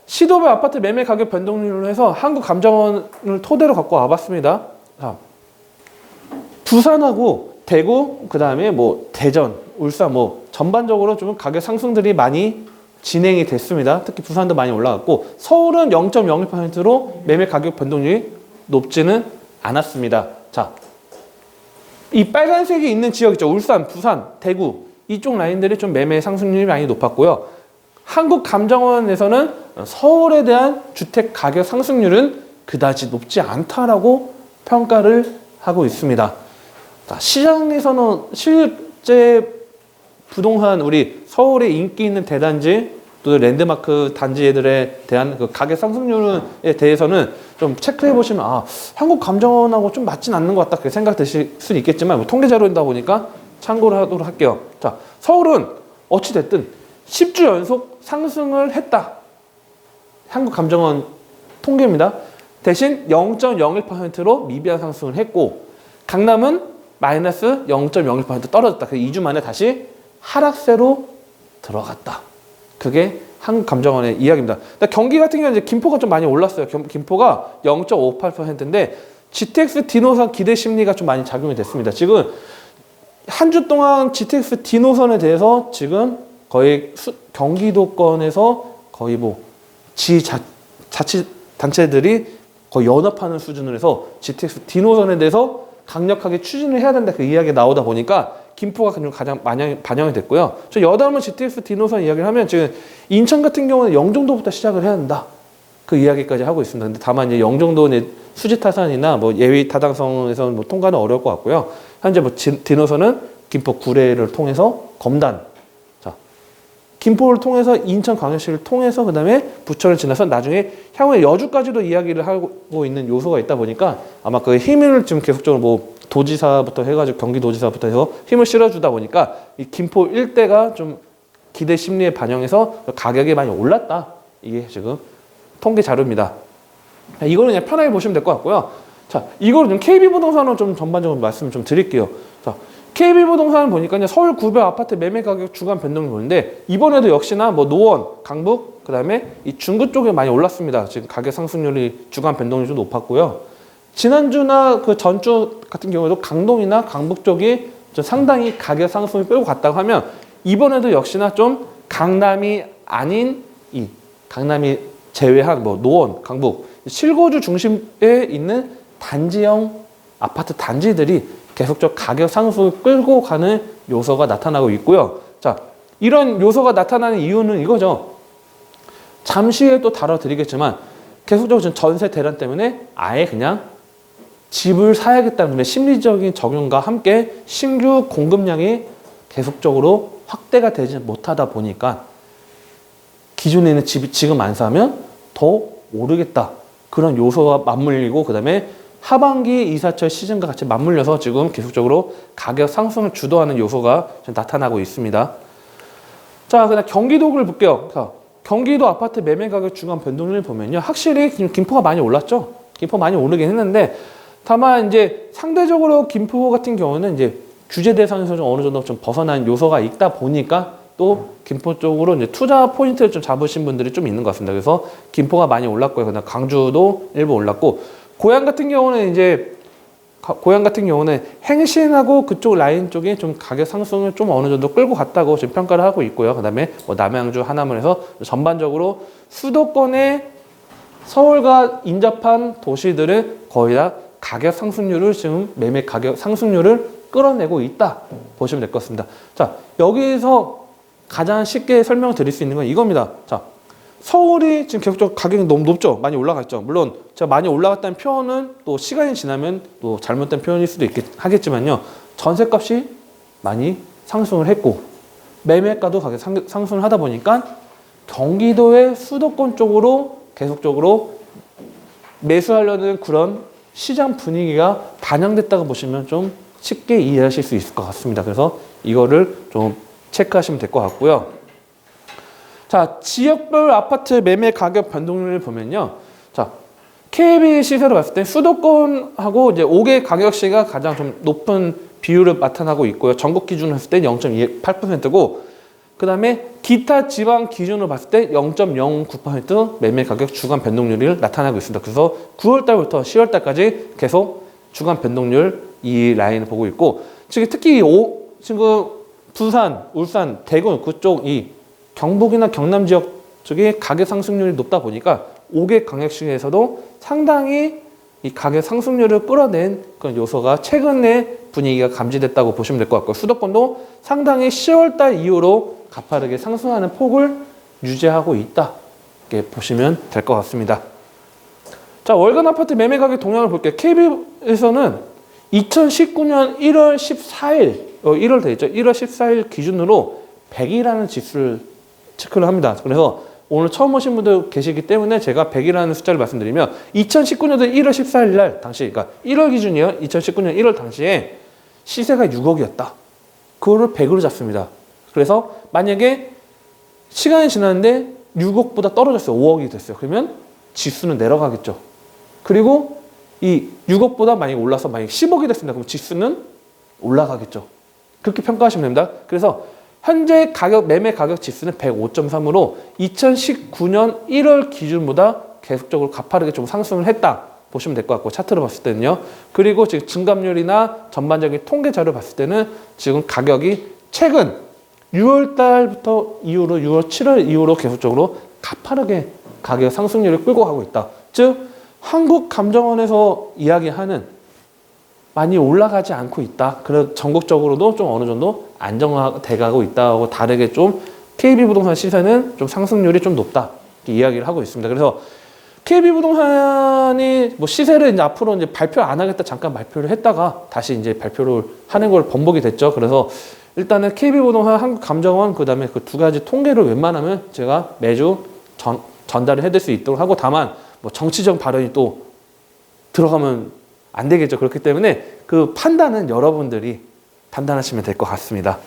시도별 아파트 매매 가격 변동률로 해서 한국감정원을 토대로 갖고 와봤습니다. 자, 부산하고 대구, 그 다음에 뭐 대전, 울산 뭐 전반적으로 좀 가격 상승들이 많이 진행이 됐습니다. 특히 부산도 많이 올라갔고 서울은 0.01%로 매매 가격 변동률이 높지는 않았습니다. 자, 이 빨간색이 있는 지역 있죠. 울산, 부산, 대구 이쪽 라인들이 좀 매매 상승률이 많이 높았고요. 한국감정원에서는 서울에 대한 주택 가격 상승률은 그다지 높지 않다라고 평가를 하고 있습니다. 자, 시장에서는 실제 부동산 우리 서울에 인기 있는 대단지 또 랜드마크 단지들에 대한 그 가격 상승률에 대해서는 좀 체크해 보시면 한국감정원하고 좀 맞진 않는 것 같다 그렇게 생각되실 수는 있겠지만 뭐 통계 자료이다 보니까 참고를 하도록 할게요. 자, 서울은 어찌 됐든 10주 연속 상승을 했다. 한국감정원 통계입니다. 대신 0.01%로 미비한 상승을 했고 강남은 마이너스 0.01% 떨어졌다. 그래서 2주 만에 다시 하락세로 들어갔다. 그게 한국감정원의 이야기입니다. 경기 같은 경우는 이제 김포가 좀 많이 올랐어요. 김포가 0.58%인데 GTX 디노선 기대 심리가 좀 많이 작용이 됐습니다. 지금 한 주 동안 GTX 디노선에 대해서 지금 거의 경기도권에서 거의 뭐 자치단체들이 거의 연합하는 수준으로 해서 GTX 디노선에 대해서 강력하게 추진을 해야 된다 그 이야기가 나오다 보니까 김포가 가장 반영이 됐고요. 저 여담은 GTX 디노선 이야기를 하면 지금 인천 같은 경우는 영종도부터 시작을 해야 된다. 그 이야기까지 하고 있습니다. 근데 다만 이제 영종도 수지 타산이나 뭐 예외 타당성에서는 뭐 통과는 어려울 것 같고요. 현재 뭐 디노선은 김포 구례를 통해서 검단, 자 김포를 통해서 인천광역시를 통해서 그다음에 부천을 지나서 나중에 향후에 여주까지도 이야기를 하고 있는 요소가 있다 보니까 아마 그 힘을 지금 계속적으로 뭐 도지사부터 해가지고 경기도지사부터 해서 힘을 실어주다 보니까 이 김포 일대가 좀 기대 심리에 반영해서 가격이 많이 올랐다. 이게 지금 통계 자료입니다. 이거는 그냥 편하게 보시면 될 것 같고요. 자, 이거를 좀 KB부동산으로 좀 전반적으로 말씀을 좀 드릴게요. 자, KB부동산을 보니까 이제 서울 구별 아파트 매매 가격 주간 변동을 보는데 이번에도 역시나 뭐 노원, 강북, 그 다음에 이 중구 쪽에 많이 올랐습니다. 지금 가격 상승률이 주간 변동률이 좀 높았고요. 지난주나 그 전주 같은 경우에도 강동이나 강북 쪽이 좀 상당히 가격 상승을 끌고 갔다고 하면 이번에도 역시나 좀 강남이 아닌 이 강남이 제외한 뭐 노원, 강북, 실거주 중심에 있는 단지형 아파트 단지들이 계속적 가격 상승을 끌고 가는 요소가 나타나고 있고요. 자, 이런 요소가 나타나는 이유는 이거죠. 잠시 후에 또 다뤄드리겠지만 계속적으로 전세 대란 때문에 아예 그냥 집을 사야겠다는 심리적인 적용과 함께 신규 공급량이 계속적으로 확대가 되지 못하다 보니까 기존에 있는 집이 지금 안 사면 더 오르겠다. 그런 요소와 맞물리고 그다음에 하반기 이사철 시즌과 같이 맞물려서 지금 계속적으로 가격 상승을 주도하는 요소가 나타나고 있습니다. 자, 그다음 경기도를 볼게요. 자, 경기도 아파트 매매 가격 주간 변동률을 보면요. 확실히 김포가 많이 올랐죠. 김포 많이 오르긴 했는데 다만 이제 상대적으로 김포 같은 경우는 이제 규제 대상에서 좀 어느 정도 좀 벗어난 요소가 있다 보니까 또 김포 쪽으로 이제 투자 포인트를 좀 잡으신 분들이 좀 있는 것 같습니다. 그래서 김포가 많이 올랐고요. 그다음 강주도 일부 올랐고 고양 같은 경우는 행신하고 그쪽 라인 쪽에 좀 가격 상승을 좀 어느 정도 끌고 갔다고 지금 평가를 하고 있고요. 그다음에 뭐 남양주, 하남을해서 전반적으로 수도권의 서울과 인접한 도시들은 거의 다 가격 상승률을 지금 매매 가격 상승률을 끌어내고 있다 보시면 될 것 같습니다. 자, 여기서 가장 쉽게 설명드릴 수 있는 건 이겁니다. 자, 서울이 지금 계속적으로 가격이 너무 높죠? 많이 올라갔죠? 물론 제가 많이 올라갔다는 표현은 또 시간이 지나면 또 잘못된 표현일 수도 하겠지만요. 전셋값이 많이 상승을 했고 매매가도 가격 상승을 하다 보니까 경기도의 수도권 쪽으로 계속적으로 매수하려는 그런 시장 분위기가 반영됐다고 보시면 좀 쉽게 이해하실 수 있을 것 같습니다. 그래서 이거를 좀 체크하시면 될 것 같고요. 자, 지역별 아파트 매매 가격 변동률을 보면요. 자, KB 시세로 봤을 때 수도권하고 이제 5개 가격시가 가장 좀 높은 비율을 나타나고 있고요. 전국 기준으로 했을 때 0.28%고 그 다음에 기타 지방 기준으로 봤을 때 0.09% 매매 가격 주간 변동률이 나타나고 있습니다. 그래서 9월달부터 10월달까지 계속 주간 변동률 이 라인을 보고 있고, 특히 지금 부산, 울산, 대구 그쪽 이 경북이나 경남 지역 쪽에 가격 상승률이 높다 보니까 5개 광역시에서도 상당히 이 가격 상승률을 끌어낸 그런 요소가 최근에 분위기가 감지됐다고 보시면 될 것 같고, 수도권도 상당히 10월달 이후로 가파르게 상승하는 폭을 유지하고 있다, 이렇게 보시면 될 것 같습니다. 자, 월간 아파트 매매 가격 동향을 볼게요. KB에서는 2019년 1월 14일, 1월 되겠죠? 1월 14일 기준으로 100이라는 지수를 체크를 합니다. 그래서 오늘 처음 오신 분들 계시기 때문에 제가 100이라는 숫자를 말씀드리면, 2019년도 1월 14일 날 당시, 그러니까 1월 기준이요. 2019년 1월 당시에 시세가 6억이었다. 그거를 100으로 잡습니다. 그래서 만약에 시간이 지났는데 6억보다 떨어졌어요. 5억이 됐어요. 그러면 지수는 내려가겠죠. 그리고 이 6억보다 만약에 올라서 만약에 10억이 됐습니다. 그럼 지수는 올라가겠죠. 그렇게 평가하시면 됩니다. 그래서 현재 매매 가격 지수는 105.3으로 2019년 1월 기준보다 계속적으로 가파르게 좀 상승을 했다 보시면 될 것 같고, 차트로 봤을 때는요. 그리고 지금 증감률이나 전반적인 통계 자료 봤을 때는 지금 가격이 최근 6월 달부터 이후로 6월, 7월 이후로 계속적으로 가파르게 가격 상승률을 끌고 가고 있다. 즉 한국감정원에서 이야기하는 많이 올라가지 않고 있다. 그래서 전국적으로도 좀 어느 정도 안정화돼 가고 있다고, 다르게 좀 KB부동산 시세는 좀 상승률이 좀 높다, 이렇게 이야기를 하고 있습니다. 그래서 KB부동산이 뭐 시세를 이제 앞으로 이제 발표 안 하겠다 잠깐 발표를 했다가 다시 이제 발표를 하는 걸 번복이 됐죠. 그래서 일단은 KB부동산, 한국감정원, 그 다음에 그 두 가지 통계를 웬만하면 제가 매주 전달을 해드릴 수 있도록 하고, 다만 뭐 정치적 발언이 또 들어가면 안 되겠죠. 그렇기 때문에 그 판단은 여러분들이 판단하시면 될 것 같습니다.